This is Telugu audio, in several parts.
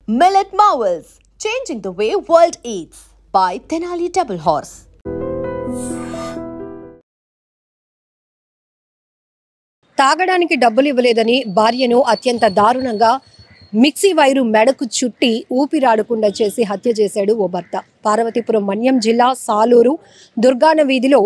Millet Marvels, changing the way world eats by Tenali Double Horse. తాగడానికి డబ్బులు ఇవ్వలేదని భార్యను అత్యంత దారుణంగా మిక్సీ వైరు మెడకు చుట్టి ఊపిరాడకుండా చేసి హత్య చేశాడు ఓ భర్త. పార్వతీపురం మన్యం జిల్లా సాలూరు దుర్గాన వీధిలో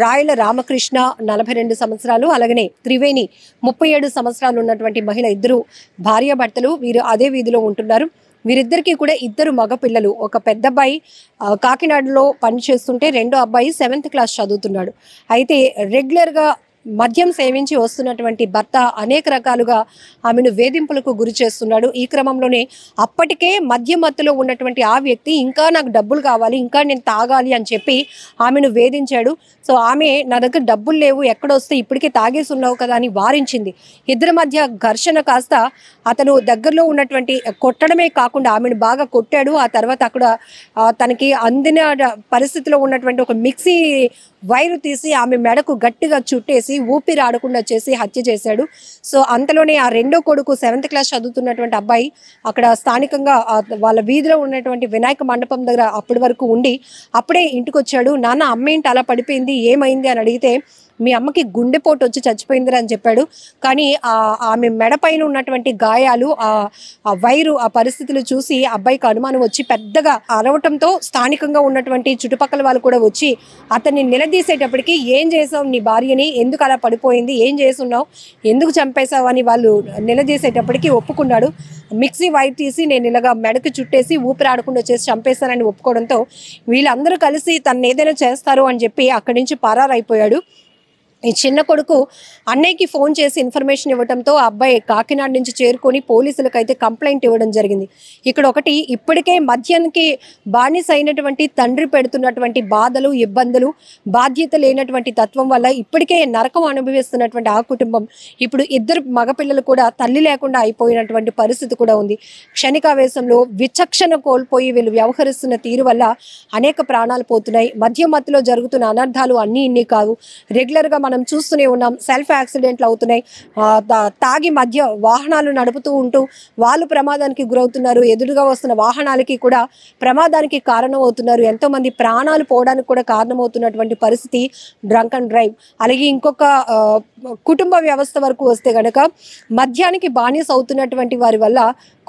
రాయల రామకృష్ణ 42 సంవత్సరాలు, అలాగనే త్రివేణి 37 సంవత్సరాలు ఉన్నటువంటి మహిళ ఇద్దరు భార్యాభర్తలు. వీరు అదే వీధిలో ఉంటున్నారు. వీరిద్దరికీ కూడా ఇద్దరు మగపిల్లలు. ఒక పెద్ద అబ్బాయి కాకినాడలో పనిచేస్తుంటే రెండో అబ్బాయి 7th క్లాస్ చదువుతున్నాడు. అయితే రెగ్యులర్గా మద్యం సేవించి వస్తున్నటువంటి భర్త అనేక రకాలుగా ఆమెను వేధింపులకు గురి చేస్తున్నాడు. ఈ క్రమంలోనే అప్పటికే మద్యం మత్తులో ఉన్నటువంటి ఆ వ్యక్తి ఇంకా నాకు డబ్బులు కావాలి, ఇంకా నేను తాగాలి అని చెప్పి ఆమెను వేధించాడు. సో ఆమె నా దగ్గర డబ్బులు లేవు, ఎక్కడొస్తే ఇప్పటికే తాగేసి ఉన్నావు కదా అని వారించింది. ఇద్దరి మధ్య ఘర్షణ కాస్త అతను దగ్గరలో ఉన్నటువంటి కొట్టడమే కాకుండా ఆమెను బాగా కొట్టాడు. ఆ తర్వాత అక్కడ తనకి అందిన పరిస్థితిలో ఉన్నటువంటి ఒక మిక్సీ వైరు తీసి ఆమె మెడకు గట్టిగా చుట్టేసి ఊపిరాడకుండా చేసి హత్య చేశాడు. సో అంతలోనే ఆ రెండో కొడుకు 7th క్లాస్ చదువుతున్నటువంటి అబ్బాయి అక్కడ స్థానికంగా వాళ్ళ వీధిలో ఉన్నటువంటి వినాయక మండపం దగ్గర అప్పటి వరకు ఉండి అప్పుడే ఇంటికి వచ్చాడు. నాన్న అమ్మ ఏంటి అలా పడిపోయింది, ఏమైంది అని అడిగితే మీ అమ్మకి గుండెపోటు వచ్చి చచ్చిపోయిందిరా అని చెప్పాడు. కానీ ఆమె మెడపైన ఉన్నటువంటి గాయాలు, ఆ వైరు, ఆ పరిస్థితులు చూసి అబ్బాయికి అనుమానం వచ్చి పెద్దగా అరవటంతో స్థానికంగా ఉన్నటువంటి చుట్టుపక్కల వాళ్ళు కూడా వచ్చి అతన్ని నిలదీసేటప్పటికి ఏం చేసావు నీ భార్యని, ఎందుకు అలా పడిపోయింది, ఏం చేస్తున్నావు, ఎందుకు చంపేశావు అని వాళ్ళు నిలదీసేటప్పటికి ఒప్పుకున్నాడు. మిక్సీ వైర్ తీసి నేను ఇలాగా మెడకు చుట్టేసి ఊపిరాడకుండా చేసి చంపేశానని ఒప్పుకోవడంతో వీళ్ళందరూ కలిసి తను ఏదైనా చేస్తారు అని చెప్పి అక్కడి నుంచి పరారైపోయాడు. ఈ చిన్న కొడుకు అన్నయ్యకి ఫోన్ చేసి ఇన్ఫర్మేషన్ ఇవ్వడంతో ఆ అబ్బాయి కాకినాడ నుంచి చేరుకొని పోలీసులకు అయితే కంప్లైంట్ ఇవ్వడం జరిగింది. ఇక్కడ ఒకటి, ఇప్పటికే మద్యానికి బానిస అయినటువంటి తండ్రి పెడుతున్నటువంటి బాధలు, ఇబ్బందులు, బాధ్యత లేనటువంటి తత్వం వల్ల ఇప్పటికే నరకం అనుభవిస్తున్నటువంటి ఆ కుటుంబం ఇప్పుడు ఇద్దరు మగపిల్లలు కూడా తల్లి లేకుండా అయిపోయినటువంటి పరిస్థితి కూడా ఉంది. క్షణికావేశంలో విచక్షణ కోల్పోయి వీళ్ళు వ్యవహరిస్తున్న తీరు వల్ల అనేక ప్రాణాలు పోతున్నాయి. మద్యం మత్తులో జరుగుతున్న అనర్థాలు అన్నీ ఇన్ని కావు. రెగ్యులర్గా మనం చూస్తూనే ఉన్నాం, సెల్ఫ్ యాక్సిడెంట్లు అవుతున్నాయి. తాగి మధ్య వాహనాలు నడుపుతూ ఉంటూ వాళ్ళు ప్రమాదానికి గురవుతున్నారు. ఎదురుగా వస్తున్న వాహనాలకి కూడా ప్రమాదానికి కారణమవుతున్నారు. ఎంతోమంది ప్రాణాలు పోవడానికి కూడా కారణమవుతున్నటువంటి పరిస్థితి డ్రంక్ అండ్ డ్రైవ్. అలాగే ఇంకొక కుటుంబ వ్యవస్థ వరకు వస్తే కనుక మద్యానికి బానిస అవుతున్నటువంటి వారి వల్ల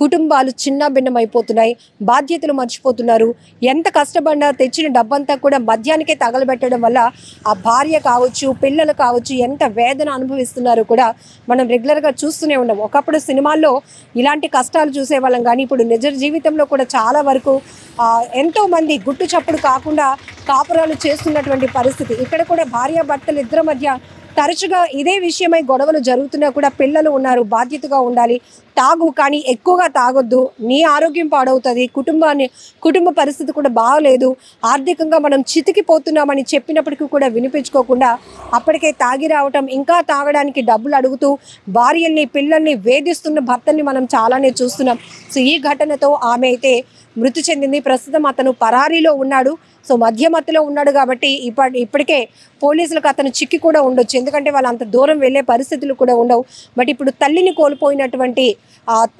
కుటుంబాలు చిన్న భిన్నమైపోతున్నాయి, బాధ్యతలు మర్చిపోతున్నారు. ఎంత కష్టపడినా తెచ్చిన డబ్బంతా కూడా మద్యానికే తగలబెట్టడం వల్ల ఆ భార్య కావచ్చు, పిల్లలు కావచ్చు ఎంత వేదన అనుభవిస్తున్నారో కూడా మనం రెగ్యులర్గా చూస్తూనే ఉన్నాం. ఒకప్పుడు సినిమాల్లో ఇలాంటి కష్టాలు చూసేవాళ్ళం, కానీ ఇప్పుడు నిజ జీవితంలో కూడా చాలా వరకు ఎంతోమంది గుట్టు చప్పుడు కాకుండా కాపురాలు చేస్తున్నటువంటి పరిస్థితి. ఇక్కడ కూడా భార్యాభర్తలు ఇద్దరి మధ్య తరచుగా ఇదే విషయమై గొడవలు జరుగుతున్నా కూడా పిల్లలు ఉన్నారు, బాధ్యతగా ఉండాలి, తాగు కానీ ఎక్కువగా తాగొద్దు, నీ ఆరోగ్యం పాడవుతుంది, కుటుంబ పరిస్థితి కూడా బాగలేదు, ఆర్థికంగా మనం చితికిపోతున్నామని చెప్పినప్పటికీ కూడా వినిపించుకోకుండా అప్పటికే తాగి రావటం, ఇంకా తాగడానికి డబ్బులు అడుగుతూ భార్యల్ని పిల్లల్ని వేధిస్తున్న భర్తల్ని మనం చాలానే చూస్తున్నాం. సో ఈ ఘటనతో ఆమె అయితే మృతి చెందింది. ప్రస్తుతం అతను పరారీలో ఉన్నాడు. సో మధ్యమత్తులో ఉన్నాడు కాబట్టి ఇప్పటికే పోలీసులకు అతను చిక్కి కూడా ఉండొచ్చు, ఎందుకంటే వాళ్ళు అంత దూరం వెళ్ళే పరిస్థితులు కూడా ఉండవు. బట్ ఇప్పుడు తల్లిని కోల్పోయినటువంటి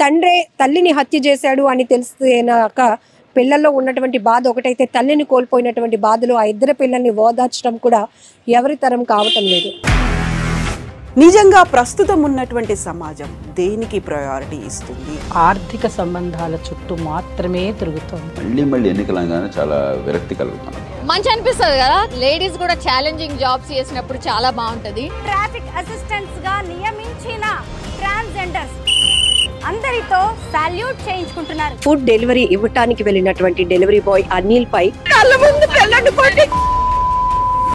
తండ్రే తల్లిని హత్య చేశాడు అని తెలిసినాక పిల్లల్లో ఉన్నటువంటి బాధ ఒకటైతే, తల్లిని కోల్పోయినటువంటి బాధలు ఆ ఇద్దరు పిల్లల్ని ఓదార్చడం కూడా ఎవరి తరం కావటం లేదు. నిజంగా ప్రస్తుతం ఉన్నటువంటి సమాజం దేనికి ప్రయారిటీ ఇస్తుంది? ఆర్థిక సంబంధాల చుట్టూ మాత్రమే తిరుగుతుంది. మళ్ళీ ఎన్నికలంగానే చాలా విరక్తి కలుగుతున్నాం. మంచి అనిపిస్తుంది కదా, లేడీస్ కూడా ఛాలెంజింగ్ జాబ్స్ చేసినప్పుడు చాలా బాగుంటది. ట్రాఫిక్ అసిస్టెంట్స్ గా నియమించిన ట్రాన్స్జెండర్స్ అందరితో సాల్యూట్ చేయించుకుంటున్నారు. ఫుడ్ డెలివరీ ఇవ్వటానికి వెళ్ళినటువంటి డెలివరీ బాయ్ అనిల్ పై కళ్ళ ముందు